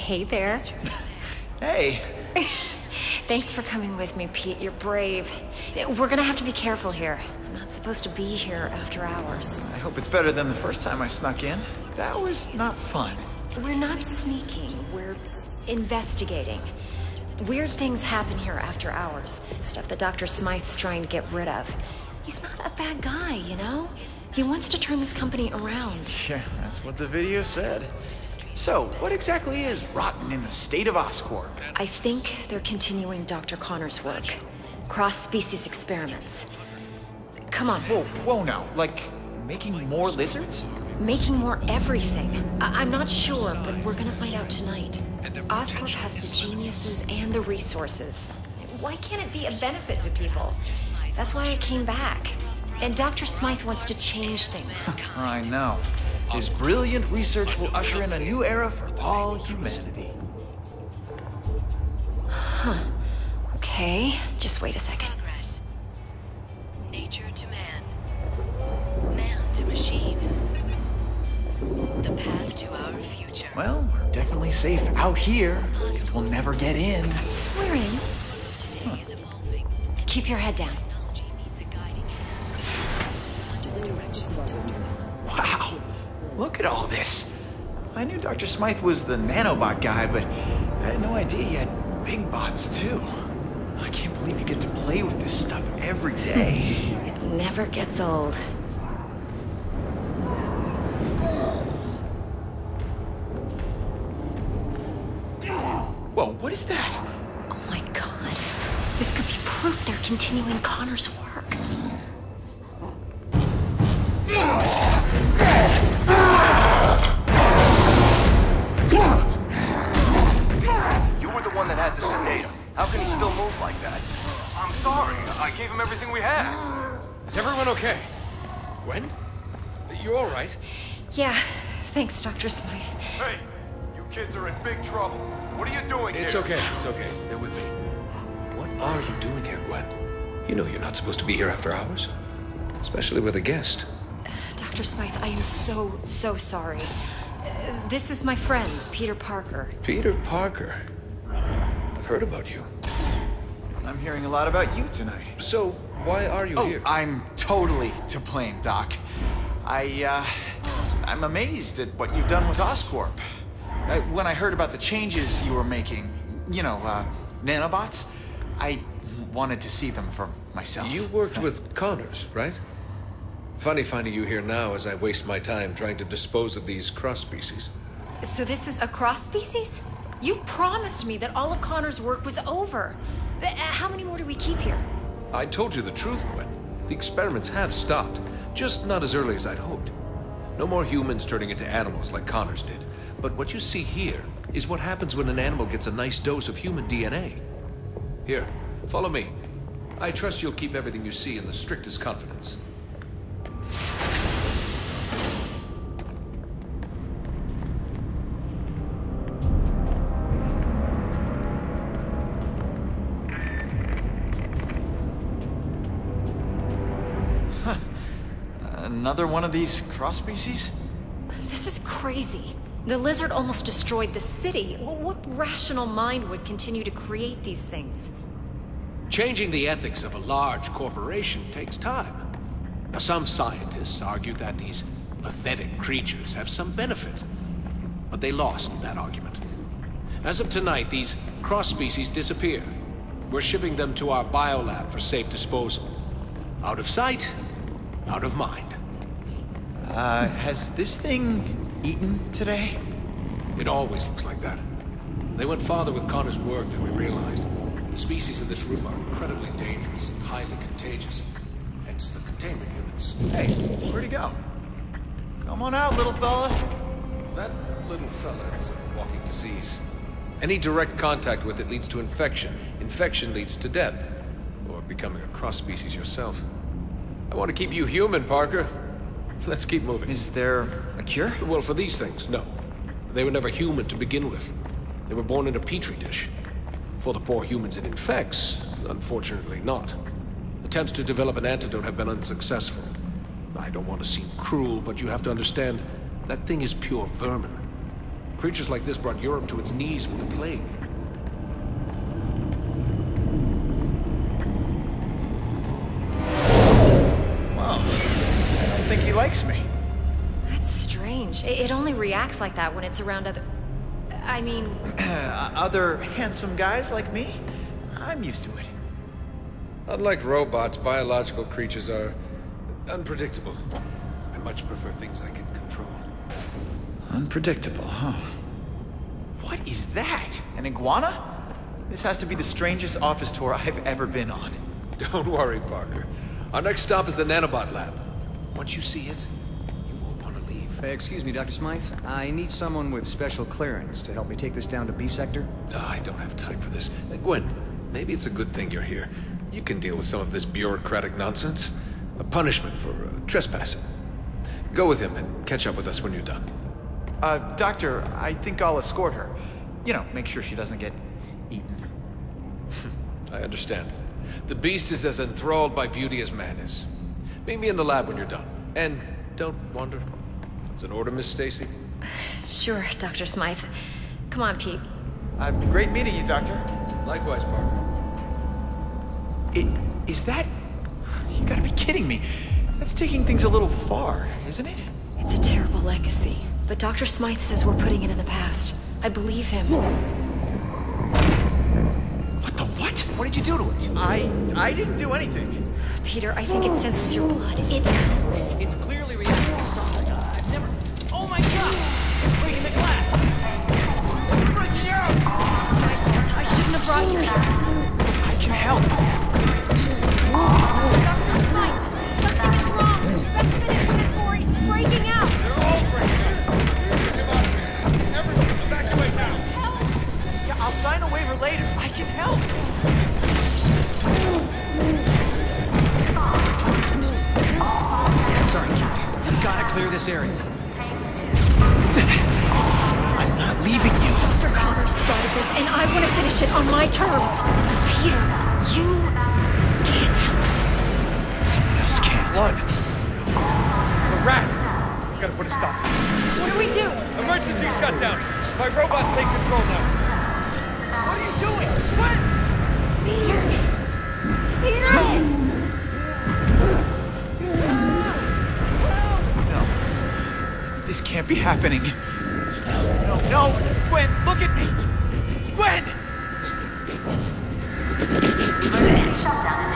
Hey there. Hey. Thanks for coming with me, Pete. You're brave. We're gonna have to be careful here. I'm not supposed to be here after hours. I hope it's better than the first time I snuck in. That was not fun. We're not sneaking. We're investigating. Weird things happen here after hours. Stuff that Dr. Smythe's trying to get rid of. He's not a bad guy, you know? He wants to turn this company around. Yeah, that's what the video said. So, what exactly is rotten in the state of Oscorp? I think they're continuing Dr. Connor's work. Cross-species experiments. Come on. Whoa now. Like, making more lizards? Making more everything. I'm not sure, but we're gonna find out tonight. Oscorp has the geniuses and the resources. Why can't it be a benefit to people? That's why I came back. And Dr. Smythe wants to change things. I know. His brilliant research will usher in a new era for all humanity. Huh. Okay, just wait a second. Progress. Nature to man. Man to machine. The path to our future. Well, we're definitely safe out here, because we'll never get in. We're in. Today is evolving. Keep your head down. Technology needs a guiding hand. Under the direction of Dr. Wow, look at all this. I knew Dr. Smythe was the nanobot guy, but I had no idea he had big bots too. I can't believe you get to play with this stuff every day. It never gets old. Whoa, what is that? Oh my god. This could be proof they're continuing Connor's work. You were the one that had to sedate him. How can he still move like that? I'm sorry. I gave him everything we had. Is everyone okay? Gwen? You all right? Yeah, thanks, Dr. Smythe. Hey, you kids are in big trouble. What are you doing here? It's okay. They're with me. What are you doing here, Gwen? You know you're not supposed to be here after hours. Especially with a guest. Dr. Smythe, I am so sorry. This is my friend, Peter Parker. Peter Parker. I've heard about you. I'm hearing a lot about you tonight. So, why are you here? I'm totally to blame, Doc. I'm amazed at what you've done with Oscorp. When I heard about the changes you were making, nanobots, I wanted to see them for myself. You worked with Connors, right? Funny finding you here now as I waste my time trying to dispose of these cross-species. So this is a cross-species? You promised me that all of Connor's work was over. How many more do we keep here? I told you the truth, Gwen. The experiments have stopped, just not as early as I'd hoped. No more humans turning into animals like Connors did. But what you see here is what happens when an animal gets a nice dose of human DNA. Here, follow me. I trust you'll keep everything you see in the strictest confidence. Another one of these cross-species? This is crazy. The lizard almost destroyed the city. What rational mind would continue to create these things? Changing the ethics of a large corporation takes time. Now, some scientists argue that these pathetic creatures have some benefit, but they lost that argument. As of tonight, these cross-species disappear. We're shipping them to our biolab for safe disposal. Out of sight, out of mind. Has this thing eaten today? It always looks like that. They went farther with Connor's work than we realized. The species in this room are incredibly dangerous and highly contagious. Hence the containment units. Hey, where'd he go? Come on out, little fella. That little fella is a walking disease. Any direct contact with it leads to infection. Infection leads to death. Or becoming a cross-species yourself. I want to keep you human, Parker. Let's keep moving. Is there a cure? Well, for these things, no. They were never human to begin with. They were born in a petri dish. For the poor humans it infects, unfortunately not. Attempts to develop an antidote have been unsuccessful. I don't want to seem cruel, but you have to understand, that thing is pure vermin. Creatures like this brought Europe to its knees with the plague. Well, I don't think he likes me. That's strange. It only reacts like that when it's around other... I mean... Other handsome guys like me? I'm used to it. Unlike robots, biological creatures are unpredictable. I much prefer things I can control. Unpredictable, huh? What is that? An iguana? This has to be the strangest office tour I've ever been on. Don't worry, Parker. Our next stop is the nanobot lab. Once you see it, you won't want to leave. Excuse me, Dr. Smythe. I need someone with special clearance to help me take this down to B sector. I don't have time for this. Gwen, maybe it's a good thing you're here. You can deal with some of this bureaucratic nonsense. A punishment for trespassing. Go with him and catch up with us when you're done. Doctor, I think I'll escort her. You know, make sure she doesn't get eaten. I understand. The beast is as enthralled by beauty as man is. Meet me in the lab when you're done. And don't wander. It's an order, Miss Stacy? Sure, Dr. Smythe. Come on, Pete. Great meeting you, Doctor. Likewise, Parker. Is that... You gotta be kidding me. That's taking things a little far, isn't it? It's a terrible legacy, but Dr. Smythe says we're putting it in the past. I believe him. What the what? What did you do to it? I didn't do anything. Peter, I think it senses your blood. It knows. It's clearly reacting to something. I've never... Oh my god! It's breaking the glass! It's breaking out! This is my fault. I shouldn't have brought you here. I can help. Dr. Smythe, something is wrong. The specimen in unit 4 is breaking out. They're all breaking out. Come on. Everyone, evacuate now. Help! Yeah, I'll sign a waiver later. I can help. Sorry, Kate. You gotta clear this area. I'm not leaving you. Dr. Connors started this, and I want to finish it on my terms. Peter, you can't help. Someone else can. Blood. A rat. We gotta put a stop. What do we do? Emergency shutdown. My robots take control now. What are you doing? What? Peter! Peter! No. This can't be happening. No. Gwen, look at me. Gwen! Emergency shutdown